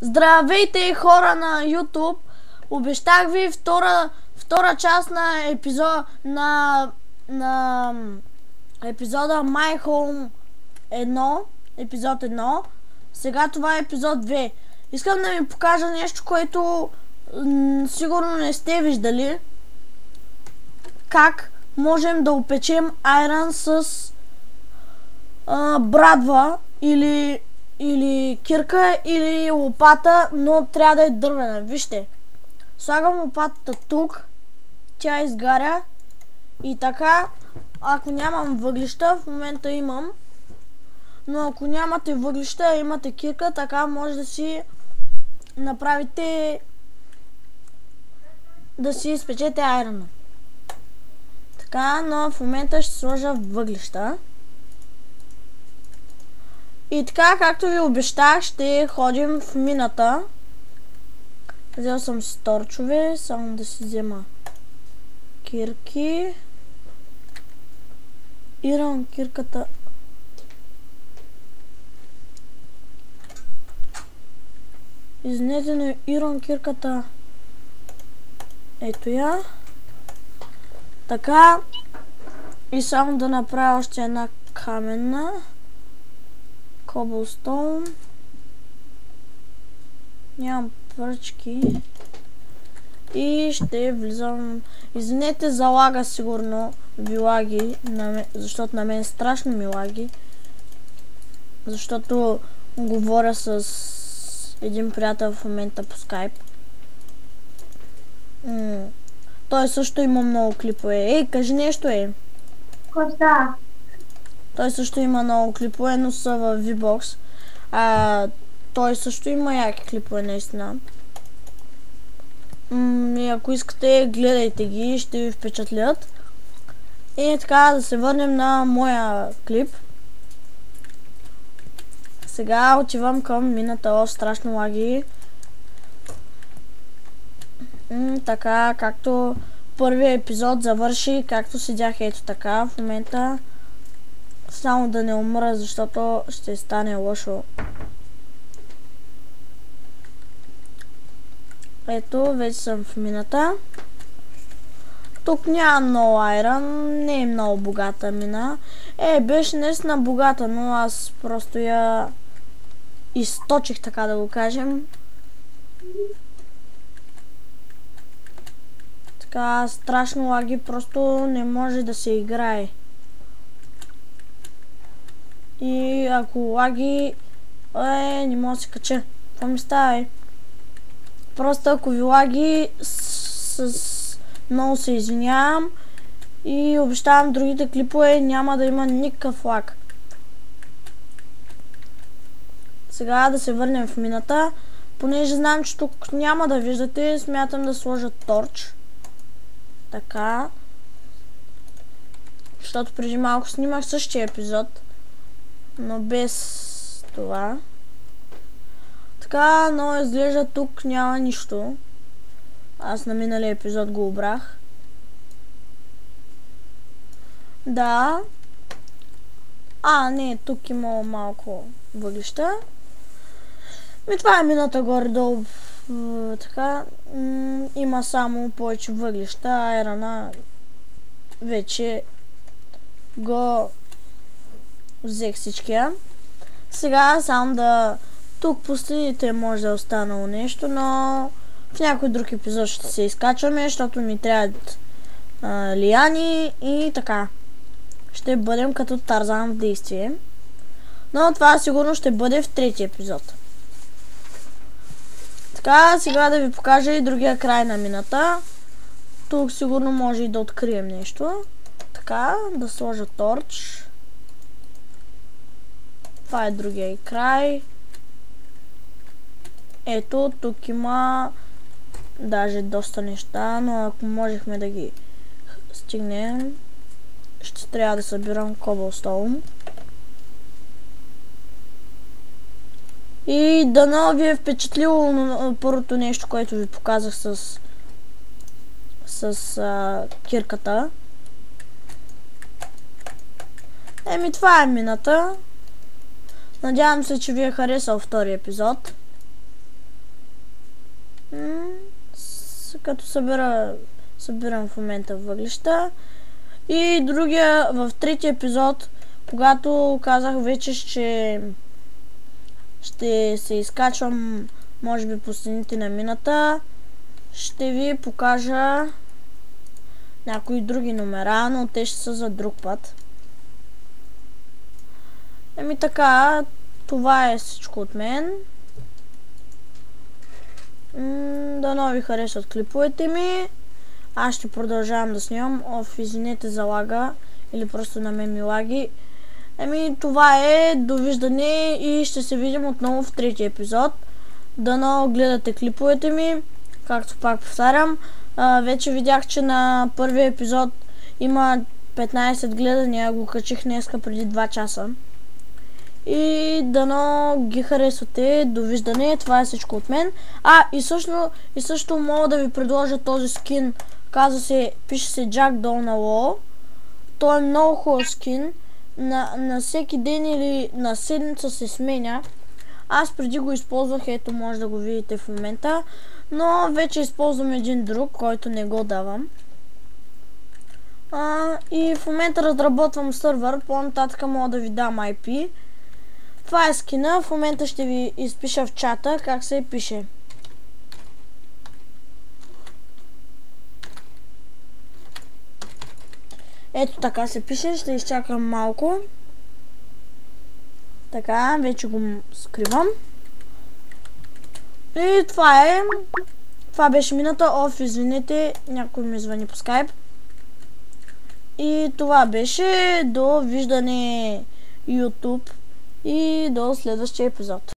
Здравейте хора на YouTube! Обещах ви втора част на епизода My Home 1, епизод 1. Сега това е епизод 2. Искам да ви покажа нещо, което сигурно не сте виждали. Как можем да опечем айрон с брадва или кирка или лопата, но трябва да е дървена. Вижте, слагам лопатата тук, тя изгаря и така, ако нямам въглища, в момента имам, но ако нямате въглища, имате кирка, така може да си направите, да си изпечете айрона. Така, но в момента ще сложа въглища. И така, както ви обещах, ще ходим в мината. Взел съм си торчове, само да си взема кирки. Иран кирката. Извинете, но Иран кирката. Ето я. Така. И само да направя още една каменна. Коблстоун. Нямам пръчки. И ще влизам. Извинете за лага, сигурно ви лаги, защото на мен страшно ми лаги. Защото говоря с един приятел в момента по скайп. Той също има много клипове. Ей, кажи нещо, Коста. Той също има много клипове, но са в V-Box. Той също има яки клипове, наистина. И ако искате, гледайте ги, ще ви впечатлят. И така, да се върнем на моя клип. Сега отивам към мината. Страшно лаги. Така, както първият епизод завърши, както седях ето така в момента. Само да не умра, защото ще стане лошо. Ето, вече съм в мината. Тук няма много айрон, не е много богата мина. Беше наистина богата, но аз просто я източих, така да го кажем. Така, страшно лаги, просто не може да се играе. И ако лаги, не мога да се кача. Това ми става, Просто ако ви лаги, много се извинявам и обещавам другите клипове няма да има никакъв лаг. Сега да се върнем в мината. Понеже знам, че тук няма да виждате, смятам да сложа торч. Така. Защото преди малко снимах същия епизод, но без това. Така, но изглежда тук няма нищо. Аз на миналия епизод го обрах. Да. Не, тук има малко въглища. Това е мината горе-долу. Така. Има само повече въглища. Айрона вече го взех всичкия. Сега само да... Тук по следите може да е останало нещо, но в някой друг епизод ще се изкачваме, защото ми трябват лияни и така. Ще бъдем като Тарзан в действие. Но това сигурно ще бъде в третия епизод. Така, сега да ви покажа и другия край на мината. Тук сигурно може и да открием нещо. Така, да сложа торч. Това е другия край. Ето, тук има даже доста неща, но ако можехме да ги стигнем, ще трябва да събирам коблстоун. И дано ви е впечатлило първото нещо, което ви показах с кирката. Това е мината. Надявам се, че ви е харесал втори епизод. като събирам в момента въглища. И другия, в третия епизод, когато казах вече, че ще се изкачвам, може би, по стените на мината, ще ви покажа някои други номера, но те ще са за друг път. Еми така, това е всичко от мен. Дано ви харесват клиповете ми. Аз ще продължавам да снимам. Извинете за лага. Или просто на мен ми лаги. Еми това е. Довиждане и ще се видим отново в третия епизод. Дано гледате клиповете ми. Както пак повтарям. Вече видях, че на първия епизод има 15 гледания. Го качих днеска преди 2 часа. И дано ги харесвате. Довиждане. Това е всичко от мен. И също мога да ви предложа този скин. Казва се, пише се Jack долу на Ло. Той е много хубав скин. На всеки ден или на седмица се сменя. Аз преди го използвах, ето може да го видите в момента. Но вече използвам един друг, който не го давам. И в момента разработвам сървър. По-нататък мога да ви дам IP. Това е скина. В момента ще ви изпиша в чата как се пише. Ето така се пише. Ще изчакам малко. Така, вече го скривам. И това е. Това беше мината. Извинете, някой ми звъни по скайп. И това беше. Довиждане YouTube. И до следващия епизод.